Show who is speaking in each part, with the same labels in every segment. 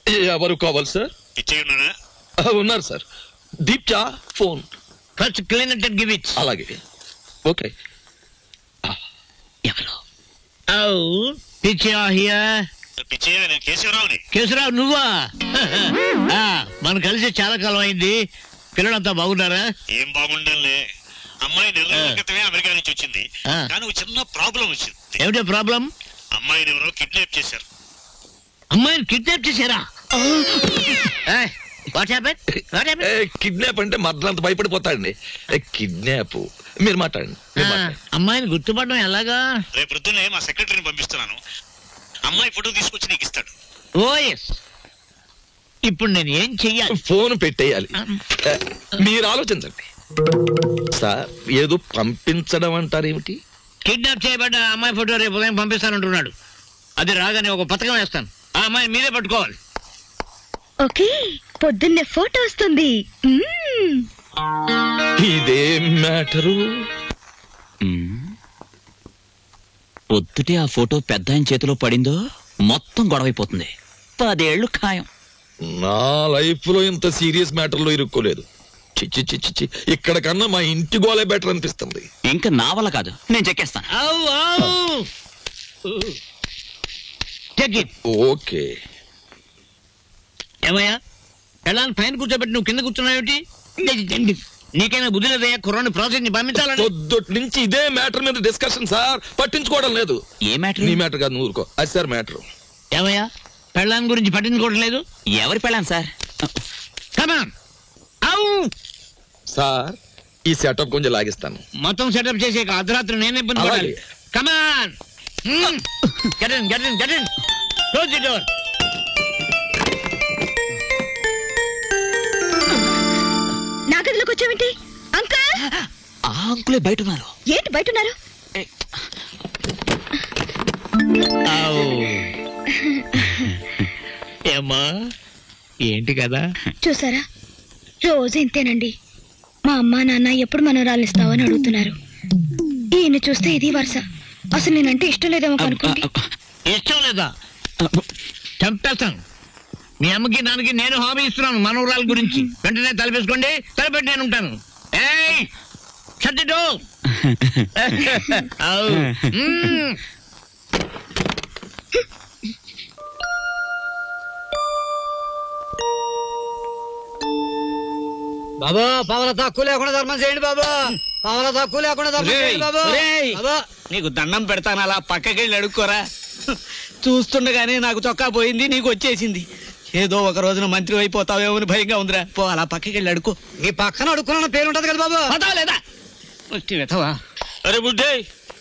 Speaker 1: ఎవరు కావాలి సార్? ఉన్నారు సార్. దీప్చా phone
Speaker 2: first clean and give it.
Speaker 1: అలాగే. ఓకే.
Speaker 2: ఎవరు? కేశవరావు నువ్వా? మనం కలిసి చాలా కాలం అయింది. పిల్లలంతా బాగున్నారా?
Speaker 3: ఏం బాగుండాలే. అమ్మాయి నెల క్రితమే అమెరికా నుంచి వచ్చింది. కానీ ఒక చిన్న ప్రాబ్లం వచ్చింది.
Speaker 2: ఏమిటో ప్రాబ్లం?
Speaker 3: అమ్మాయిని ఎవరో కిడ్నాప్ చేశారు.
Speaker 2: అమ్మాయిని కిడ్నాప్ చేశారా?
Speaker 1: కిడ్నాప్ అంటే మద్దంత భయపడిపోతాడండి. కిడ్నాప్ మీరు మాట్లాడండి.
Speaker 2: అమ్మాయిని గుర్తుపడడం ఎలాగా?
Speaker 3: రేపు పొద్దున్నే మా సెక్రటరీని పంపిస్తున్నాను. అమ్మాయి ఫోటో తీసుకొచ్చి నీకు ఇస్తాడు.
Speaker 2: ఓఎస్. ఇప్పుడు నేను ఏం చెయ్యాలి?
Speaker 1: ఫోన్ పెట్టేయాలి. మీరు ఆలోచించండి సార్. ఏదో పంపించడం అంటారేమిటి?
Speaker 2: కిడ్నాప్ చేయబడ్డ అమ్మాయి ఫోటో రేపు ఉదయం పంపిస్తానంటున్నాడు. అది రాగానే ఒక పథకం వేస్తాను. ఆ అమ్మాయి మీరే పట్టుకోవాలి.
Speaker 4: ఓకే, పొద్దున్నే ఫోటో వస్తుంది.
Speaker 1: ఇదేం మ్యాటరు?
Speaker 5: పొద్దుటే ఆ ఫోటో పెద్ద ఆయన చేతిలో పడిందో మొత్తం గొడవైపోతుంది. 10 ఏళ్లు ఖాయం.
Speaker 1: నా లైఫ్ లో ఇంత సీరియస్ మ్యాటర్ లో ఇరుక్కోలేదు. చిచ్చి చిచ్చి చి ఇక్కడ కన్నా మా ఇంటి గోలే బెటర్ అనిపిస్తుంది.
Speaker 5: ఇంకా నా వల్ల కాదు, నేను చెక్కేస్తాను.
Speaker 1: ఓకే.
Speaker 2: ఏమయ్యా, ఎలా పైన కూర్చోబెట్టి నువ్వు కింద కూర్చున్నావేంటి? నీకైనా బుద్ధి లేదయ్యా? కుర్రాన్ని ప్రాసెస్ ని పంపించాలని.
Speaker 1: పొద్దుటి నుంచి ఇదే మ్యాటర్ మీద డిస్కషన్ సార్. పట్టించుకోవడం లేదు.
Speaker 5: ఏ మ్యాటర్?
Speaker 1: నీ మ్యాటర్ కాదు, ఊరుకో. అది సార్ మ్యాటర్.
Speaker 2: ఏమయ్యా, పెళ్ళాన్ని గురించి పట్టించుకోవడం లేదు?
Speaker 5: ఎవరి పెళ్ళాను సార్?
Speaker 1: సార్ ఈ సెటప్ కొంచెం లాగిస్తాను.
Speaker 2: మొత్తం సెటప్ చేసే అర్ధరాత్రి నేనే ఇబ్బంది పడాలి. Come on, get in, get in, get in. Close the door.
Speaker 4: నా గదిలోకి వచ్చావేంటి అంకుల్?
Speaker 5: ఆ అంకులే బయట ఉన్నారు.
Speaker 4: ఏంటి బయట ఉన్నారు?
Speaker 2: ఏమ్మా, ఏంటి కదా?
Speaker 4: చూసారా, రోజు ఇంతేనండి. మా అమ్మా నాన్న ఎప్పుడు మనవరాలు ఇస్తావని అడుగుతున్నారు. ఈయన చూస్తే ఇది వరుస. అసలు నేనంటే ఇష్టం లేదేమో అనుకోండి.
Speaker 2: ఇష్టం లేదా? చంపేస్తాను. మీ అమ్మకి నాన్నకి నేను హామీ ఇస్తున్నాను మనవరాల గురించి. వెంటనే తలపేసుకోండి, తలపెట్టి నేను ఉంటాను. ఏయ్, shut the door.
Speaker 6: బాబా, పావల తక్కువ లేకుండా ధర్మం చేయండి బాబా. పావల తక్కువ లేకుండా ధర్మం చేయండి బాబా.
Speaker 7: నీకు దండం పెడతాను, అలా పక్కకెళ్ళి అడుక్కోరా. చూస్తుండగానే నాకు చొక్కా పోయింది, నీకు వచ్చేసింది. ఏదో ఒక రోజున మంత్రి అయిపోతావేమో అని భయంగా ఉందిరా. పో, అలా పక్కకెళ్ళి అడుకో.
Speaker 6: ఈ పక్కన అడుక్కున్న పేరు ఉంటది కదా బాబా.
Speaker 7: పతావా లేదా? వెతవా. అరే బుడ్డే,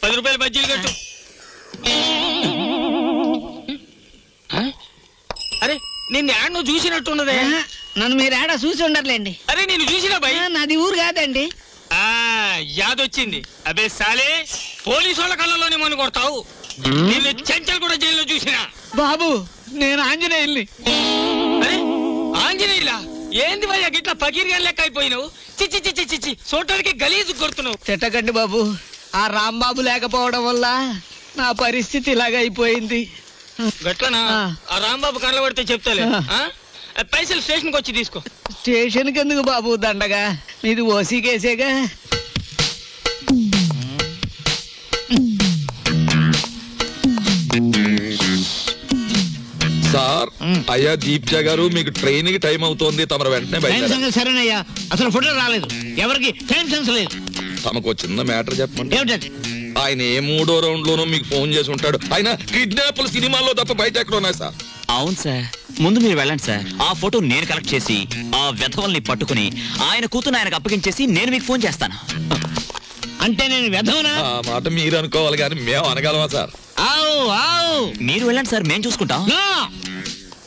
Speaker 7: 10 రూపాయలు బజ్జీలు కట్టు. అరే, నిన్ను యాడ్ నువ్వు చూసినట్టున్నదే.
Speaker 6: నన్ను మీరు ఏడా చూసి ఉండర్లేండి.
Speaker 7: అరే నేను చూసినా భయ్.
Speaker 6: నాది ఊరు కాదండి.
Speaker 7: యాదొచ్చింది. అబే సాలే, పోలీసు వాళ్ళ కళ్ళలోనే మన కొడతావు. నిన్ను చెంచల్ కూడా జైల్లో చూసినా.
Speaker 6: బాబు, నేను ఆంజనేయుల్ని.
Speaker 7: అరే ఆంజనేయులా? ఏంది భయ్యా గిట్లా పకీర్గా లెక్క అయిపోయినావు? చిచ్చి చిచ్చి చిచ్చి, చూడటానికి గలీజు కొడుతున్నావు.
Speaker 6: తిట్టకండి బాబు, ఆ రాంబాబు లేకపోవడం వల్ల నా పరిస్థితి ఇలాగ అయిపోయింది.
Speaker 7: గట్లనా? ఆ రాంబాబు కళ్ళ పడితే చెప్తాలే. పైసలు స్టేషన్కి వచ్చి తీసుకో.
Speaker 6: స్టేషన్కి ఎందుకు బాబు దండగా? మీది ఓసీ కేసేగా.
Speaker 1: సార్, అయ్యా దీప్జా గారు, మీకు ట్రైన్ కి టైం అవుతోంది. తమరు వెంటనే బయట.
Speaker 2: సరేనయ్యా, అసలు ఫోటో రాలేదు. ఎవరికి టైం సెన్స్ లేదు.
Speaker 1: తమకు చిన్న మ్యాటర్ చెప్పండి.
Speaker 2: ఏమిటది?
Speaker 1: ఆయన ఏ 3వ రౌండ్ లోనూ మీకు ఫోన్ చేసి ఉంటాడు. ఆయన కిడ్నాప్ల సినిమాల్లో తప్ప బయట ఎక్కడ ఉన్నాయి సార్?
Speaker 5: అవును సార్, ముందు మీరు వెళ్ళండి సార్. ఆ ఫోటో నేను కలెక్ట్ చేసి ఆ వెధవల్ని పట్టుకుని ఆయన కూతురు ఆయనకు అప్పగించేసి నేను మీకు ఫోన్ చేస్తాను.
Speaker 2: అంటే నేను వెధవనా?
Speaker 1: ఆ మాట మీరు అనుకోవాలి కానీ మేము అనగలమా సార్?
Speaker 5: మీరు వెళ్ళండి సార్, మేము చూసుకుంటాం.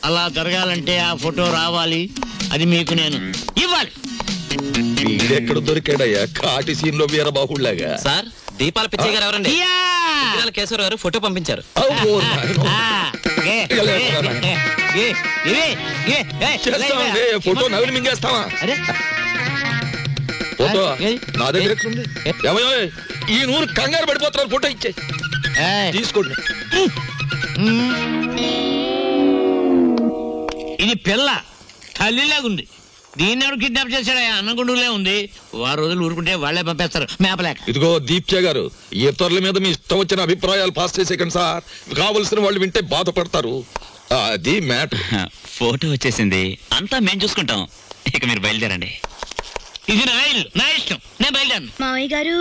Speaker 2: అలా జరగాలంటే ఆ ఫోటో రావాలి. అది మీకు నేను ఇవ్వాలి.
Speaker 1: వీడెక్కడ దొరికాడయ్యా కాటి సీన్ లో వీరబాహుళ్లాగా?
Speaker 5: సార్, దీపాల పిచ్చయ్య గారు ఎవరండి? కేశవర్ గారు ఫోటో పంపించారు.
Speaker 1: ఫోటో నవిలి మింగేస్తావా? ఫోటో నా దగ్గర ఎక్కడుంది? ఏమయ్యో, ఈ నూరు కంగారు పడిపోతున్నారు. ఫోటో ఇచ్చే తీసుకోండి.
Speaker 2: ఇది పిల్ల తల్లిలాగుంది. దీన్ని ఎవరు కిడ్నాప్ చేశాడా? అన్నగుండులే ఉంది. వారు రోజులు ఊరుకుంటే వాళ్లే పంపేస్తారు మేపలేక.
Speaker 1: ఇదిగో దీప్చే గారు, ఇతరుల మీద మీ ఇష్టం వచ్చిన అభిప్రాయాలు పాస్ చేసేకండి సార్. కావలసిన వాళ్ళు వింటే బాధపడతారు. అది మ్యాటర్.
Speaker 5: ఫోటో వచ్చేసింది, అంతా మేం చూసుకుంటాం. ఇక మీరు బయలుదేరండి.
Speaker 2: ఇది నా ఇల్లు, నా ఇష్టం, నేను బయలుదేరను.
Speaker 4: మావయ్య గారు,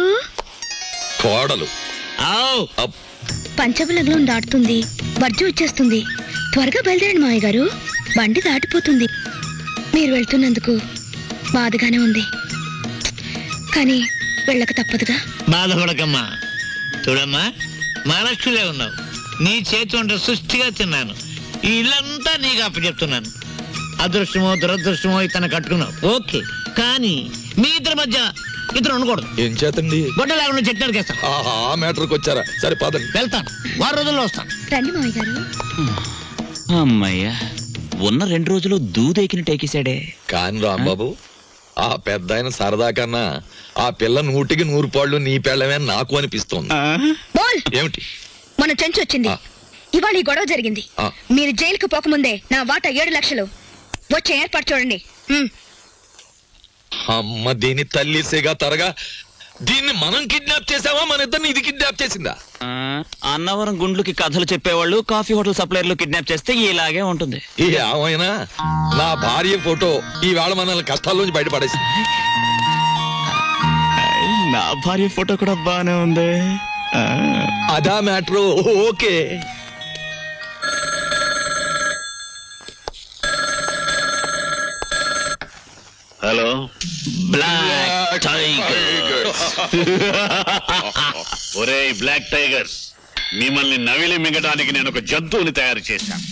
Speaker 1: కోడలు
Speaker 2: ఆవ్.
Speaker 4: పంచబలగ్నం దాటుతుంది, వర్జం వచ్చేస్తుంది. త్వరగా బయలుదేరండి మావయ్య గారు, బండి దాటిపోతుంది. మీరు వెళ్తున్నందుకు బాధగానే ఉంది, కానీ వెళ్ళక తప్పదుగా.
Speaker 2: బాధపడకమ్మా. చూడమ్మా, మహాలక్ష్మిలే ఉన్నావు. నీ చేతి వంట సృష్టిగా తిన్నాను. ఈ ఇల్లంతా నీకు అప్పచెప్తున్నాను. అదృష్టమో దురదృష్టమో ఇతను కట్టుకున్నావు, ఓకే. కానీ మీ ఇద్దరి మధ్య ఇద్దరు ఉండకూడదు.
Speaker 1: ఏం చేతండి?
Speaker 2: గొడ్డ లేకుండా చెట్టు నరికేస్తాను.
Speaker 1: ఆ మ్యాటర్కి వచ్చారా? సరే పదండి.
Speaker 2: వెళ్తాను, వారం రోజుల్లో వస్తాను.
Speaker 4: రండి మావయ్య గారు.
Speaker 5: అమ్మయ్యా, ఉన్న 2 రోజులు దూదెకిని టేకేశాడే.
Speaker 1: కాని రాంబాబు, ఆ పెద్ద ఆయన సరదా కన్నా ఆ పిల్ల 100కి 100 పాళ్ళు నీ పెళ్ళమే నాకు అనిపిస్తోంది.
Speaker 4: బోల్.
Speaker 1: ఏమిటి?
Speaker 4: మన చెంచు వచ్చింది. ఇవాళ ఈ గొడవ జరిగింది. మీరు జైలుకు పోకముందే నా వాటా 7 లక్షలు వచ్చే ఏర్పాటు చూడండి.
Speaker 1: అమ్మ దీని తల్లిసేగా తరగా. దీన్ని మనం కిడ్నాప్ చేసావా, మన ఇద్దరిని ఇది కిడ్నాప్ చేసిందా?
Speaker 5: అన్నవరం గుండ్లకి కథలు చెప్పేవాళ్ళు కాఫీ హోటల్ సప్లైర్లు కిడ్నాప్ చేస్తే ఇలాగే ఉంటుంది.
Speaker 1: ఏమైనా నా భార్య ఫోటో ఈవేళ మనల్ని కష్టాల్లోంచి బయటపడేసింది.
Speaker 5: నా భార్య ఫోటో కూడా బానే ఉంది.
Speaker 1: అదా matter. Okay.
Speaker 3: Hello,
Speaker 5: black tiger.
Speaker 3: ఒరేయ్ బ్లాక్ టైగర్స్, మిమ్మల్ని నవిలి మింగడానికి నేను ఒక జంతువుని తయారు చేశాను.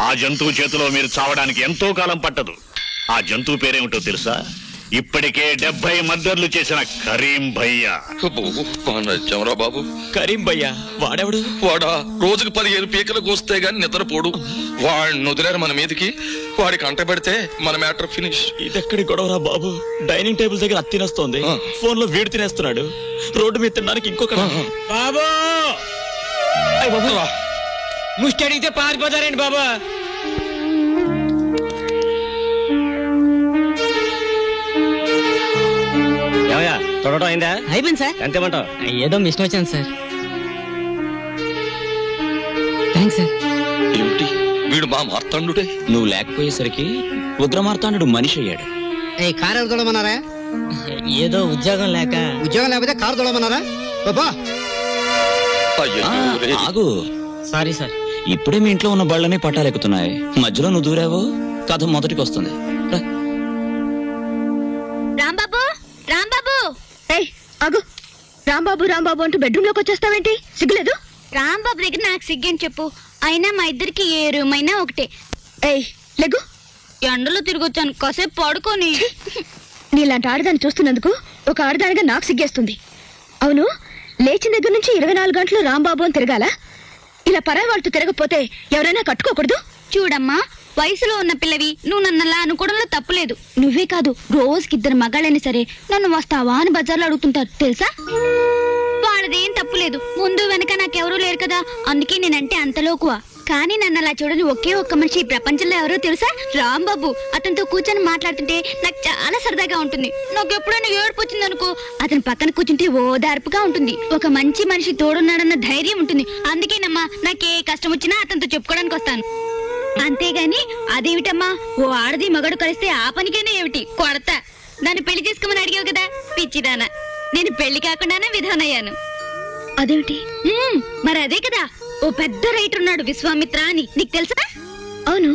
Speaker 3: ఆ జంతువు చేతిలో మీరు చావడానికి ఎంతో కాలం పట్టదు. ఆ జంతువు పేరేమిటో తెలుసా? ఇప్పటికే 70 మర్డర్లు చేసిన కరీం భయ్యా.
Speaker 1: బాబు,
Speaker 5: కరీం భయ్యా వాడెవడు?
Speaker 1: వాడా రోజుకు 15 పీకలకు వస్తే గాని నిద్రపోడు. వాడిని వదిలేరు మన మీదకి. వాడికి అంట పెడితే మన మ్యాటర్ ఫినిష్.
Speaker 5: ఇదెక్కడి గొడవరా బాబు? డైనింగ్ టేబుల్ దగ్గర అత్తి తినేస్తోంది, ఫోన్ లో వీడు తినేస్తున్నాడు, రోడ్డు మీద తినడానికి ఇంకొక.
Speaker 7: బాబు ముష్టి అడిగితే పారిపోతారండి బాబా.
Speaker 6: తొడటం అయిందా?
Speaker 7: అయిపోయింది సార్.
Speaker 6: ఎంతేమంటావు?
Speaker 7: ఏదో మిషన్ వచ్చాను సార్. Thanks sir.
Speaker 1: ఏమిటి వీడు మా మార్తాండుడే?
Speaker 5: నువ్వు లేకపోయేసరికి ఉగ్రమార్తాండు మనిషి అయ్యాడు.
Speaker 6: కారు ఎవరు తోడమన్నారా?
Speaker 7: ఏదో ఉద్యోగం లేక.
Speaker 6: ఉద్యోగం లేకపోతే కారు తోడమన్నారా? బాబా
Speaker 5: ఆగు.
Speaker 7: Sorry sir.
Speaker 5: ఇప్పుడే మీ ఇంట్లో ఉన్న బళ్ళని పట్టాలెక్కుతున్నాయి, మధ్యలో నువ్వు దూరావు, కథ మొదటికి వస్తుంది.
Speaker 4: రాంబాబు, రాంబాబు. ఏయ్ ఆగు. రాంబాబు రాంబాబు అంటూ బెడ్రూమ్ లోకి వచ్చేస్తావేంటి? సిగ్గులేదు? రాంబాబు దగ్గర నాకు సిగ్గని చెప్పు. అయినా మా ఇద్దరికి ఏ రూమ్ అయినా ఒకటే. ఏయ్ లెగ్గు. ఎండలో తిరిగొచ్చాను, కాసేపు పడుకొని. నీలాంటి ఆడదాన్ని చూస్తున్నందుకు ఒక ఆడదానిగా నాకు సిగ్గేస్తుంది. అవును, లేచిన దగ్గర నుంచి 24 గంటలు రాంబాబు అని తిరగాల? ఇలా పరాయి వాళ్ళతో తిరగకపోతే ఎవరైనా కట్టుకోకూడదు? చూడమ్మా, వయసులో ఉన్న పిల్లవి నువ్వు నన్నలా అనుకోవడంలో తప్పులేదు. నువ్వే కాదు, రోజుకి 2 మగాళ్ళైనా సరే నన్ను వస్తావా అని బజార్లో అడుగుతుంటారు తెలుసా? వాడదేం తప్పులేదు, ముందు వెనక నాకెవరూ లేరు కదా, అందుకే నేనంటే అంతలోకువా. కానీ నన్ను అలా చూడని ఒకే ఒక్క మనిషి ఈ ప్రపంచంలో ఎవరో తెలుసా? రాంబాబు. అతనితో కూర్చొని మాట్లాడుతుంటే నాకు చాలా సరదాగా ఉంటుంది. నాకు ఎప్పుడైనా ఏడుపు వచ్చిందనుకో, అతని పక్కన కూర్చుంటే ఓదార్పుగా ఉంటుంది. ఒక మంచి మనిషి తోడున్నాడన్న ధైర్యం ఉంటుంది. అందుకేనమ్మా నాకే కష్టం వచ్చినా అతనితో చెప్పుకోవడానికి వస్తాను. అంతేగాని అదేమిటమ్మా, ఓ ఆడది మగడు కలిస్తే ఆ పనికైనా ఏమిటి కొడతా. దాన్ని పెళ్లి చేసుకోమని అడిగావు కదా పిచ్చిదానా, నేను పెళ్లి కాకుండానే విధానయ్యాను. అదేమిటి? మరి అదే కదా, ఓ పెద్ద రైటర్ ఉన్నాడు విశ్వామిత్ర అని, నీకు తెలుసా? అవును,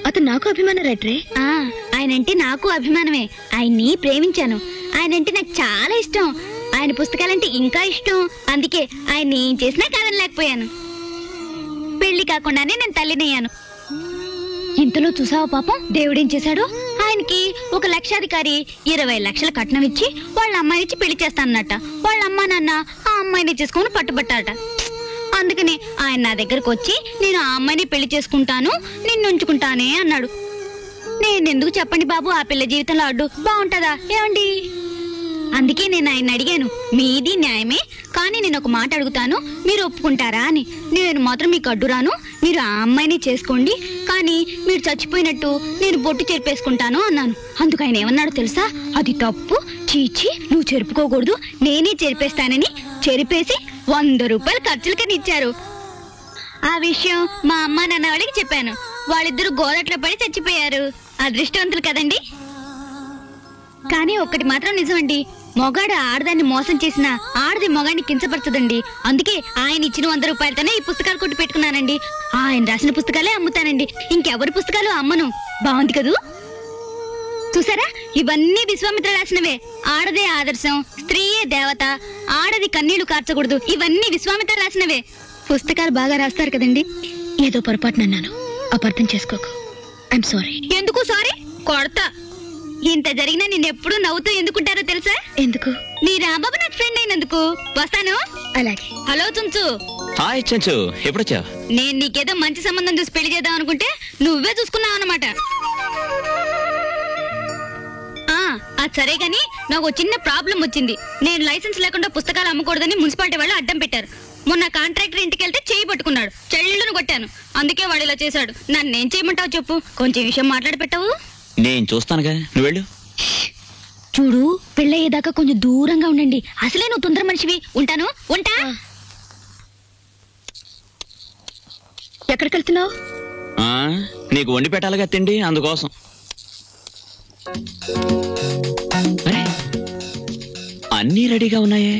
Speaker 4: అతను నాకు అభిమాన రైటరే. ఆయనంటే నాకు అభిమానమే. ఆయన్ని ప్రేమించాను. ఆయనంటే నాకు చాలా ఇష్టం. ఆయన పుస్తకాలంటే ఇంకా ఇష్టం. అందుకే ఆయన్ని ఏం చేసినా కాదనలేకపోయాను. పెళ్లి కాకుండానే నేను తల్లినయ్యాను. ఇంతలో చూసావా పాపం దేవుడేం చేశాడు? ఆయనకి ఒక లక్షాధికారి 20 లక్షల కట్నం ఇచ్చి వాళ్ళ అమ్మాయినిచ్చి పెళ్లి చేస్తానన్నట. వాళ్ళ అమ్మా నాన్న ఆ అమ్మాయిని చేసుకుని పట్టుబట్టారట. అందుకని ఆయన నా దగ్గరకు వచ్చి నేను ఆ అమ్మాయిని పెళ్లి చేసుకుంటాను, నిన్ను ఉంచుకుంటానే అన్నాడు. నేనెందుకు చెప్పండి బాబు ఆ పిల్ల జీవితంలో అడ్డు? బాగుంటదా ఏమండి? అందుకే నేను ఆయన అడిగాను, మీది న్యాయమే, కానీ నేను ఒక మాట అడుగుతాను, మీరు ఒప్పుకుంటారా అని. నేను మాత్రం మీకు అడ్డురాను, మీరు ఆ అమ్మాయిని చేసుకోండి, కానీ మీరు చచ్చిపోయినట్టు నేను బొట్టు చెరిపేసుకుంటాను అన్నాను. అందుకు ఆయన ఏమన్నాడు తెలుసా? అది తప్పు, చీచి, నువ్వు చెరుపుకోకూడదు, నేనే చెరిపేస్తానని చెరిపేసి 100 రూపాయలు ఖర్చులకని ఇచ్చారు. ఆ విషయం మా అమ్మ నాన్న వాళ్ళకి చెప్పాను. వాళ్ళిద్దరూ గోదట్లో పడి చచ్చిపోయారు. అదృష్టవంతులు కదండి. కానీ ఒక్కటి మాత్రం నిజమండి, మొగాడు ఆడదాన్ని మోసం చేసిన ఆడది మొగాడిని కించపరచదండి. అందుకే ఆయన ఇచ్చిన 100 రూపాయలతోనే ఈ పుస్తకాలు కొట్టి పెట్టుకున్నానండి. ఆయన రాసిన పుస్తకాలే అమ్ముతానండి, ఇంకెవరి పుస్తకాలు అమ్మను. బాగుంది కదూ? చూసారా, ఇవన్నీ విశ్వామిత్ర రాసినవే. ఆడదే ఆదర్శం, స్త్రీయే దేవత, ఆడది కన్నీళ్లు కార్చకూడదు, ఇవన్నీ విశ్వామిత్ర రాసినవే. పుస్తకాలు బాగా రాస్తారు కదండి. ఏదో పొరపాటునన్నాను, అపార్థం చేసుకోకు. I'm sorry. ఎందుకు సారీ? కొడతా. ఇంత జరిగినా నిన్నెప్పుడు నవ్వుతూ ఎందుకుంటారో తెలుసా? ఎందుకు? నీ రాంబాబు నాకు ఫ్రెండ్ అయినందుకు. వస్తాను. అలాగే. హలో చుంచు.
Speaker 5: హాయ్ చెంచు, ఎప్పుడొచ్చావు?
Speaker 4: నేను నీకేదో మంచి సంబంధం చూసి పెళ్లి చేద్దాం అనుకుంటే నువ్వే చూసుకున్నావు అన్నమాట. అది సరే గాని నాకు చిన్న ప్రాబ్లం వచ్చింది. నేను లైసెన్స్ లేకుండా పుస్తకాలు అమ్మకూడదని మున్సిపాలిటీ వాళ్ళు అడ్డం పెట్టారు. మొన్న కాంట్రాక్టర్ ఇంటికి వెళ్తే చేయి పట్టుకున్నాడు, చెల్లెళ్ళను కొట్టాను. అందుకే వాడు ఇలా చేశాడు. నన్నేం చేయమంటావు చెప్పు? కొంచెం విషయం మాట్లాడి పెట్టావు.
Speaker 5: నేను చూస్తానుగా, నువ్వు వెళ్ళు.
Speaker 4: చూడు, పెళ్ళయ్యేదాకా కొంచెం దూరంగా ఉండండి. అసలే నువ్వు తొందర మనిషివి. ఉంటాను. ఉంటా. ఎక్కడికి వెళ్తున్నావు?
Speaker 5: నీకు వండి పెట్టాలిగా తిండి, అందుకోసం. అరే, అన్నీ రెడీగా ఉన్నాయే.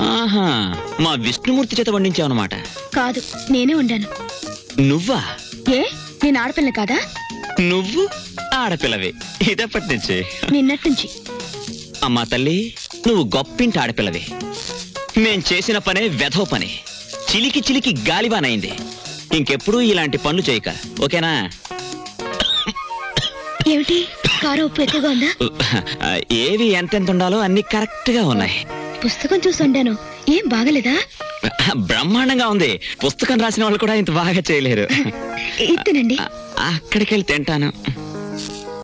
Speaker 5: ఆహా, మా విష్ణుమూర్తి చేత వండించావన్నమాట.
Speaker 4: కాదు, నేనే వండాను.
Speaker 5: నువ్వా?
Speaker 4: ఏ, నేను ఆడపిల్ల కాదా?
Speaker 5: నువ్వు ఆడపిల్లవే ఇదప్పటి నుంచి.
Speaker 4: నిన్నటి నుంచి.
Speaker 5: అమ్మా తల్లి, నువ్వు గొప్పింటి ఆడపిల్లవే. మేం చేసిన పనే వెధవ పని, చిలికి చిలికి గాలిబానైంది. ఇంకెప్పుడు ఇలాంటి పనులు చేయక, ఓకేనా?
Speaker 4: ఏమిటి, కారు ఉప్పు ఎక్కువగా ఉందా?
Speaker 5: ఏవి ఎంతెంత ఉండాలో అన్ని కరెక్ట్ గా ఉన్నాయి.
Speaker 4: పుస్తకం చూసి వండాను, ఏం బాగలేదా?
Speaker 5: బ్రహ్మాండంగా ఉంది. పుస్తకం రాసిన వాళ్ళు కూడా ఇంత బాగా చేయలేరు.
Speaker 4: ఇత్తనండి.
Speaker 5: అక్కడికి వెళ్ళి తింటాను.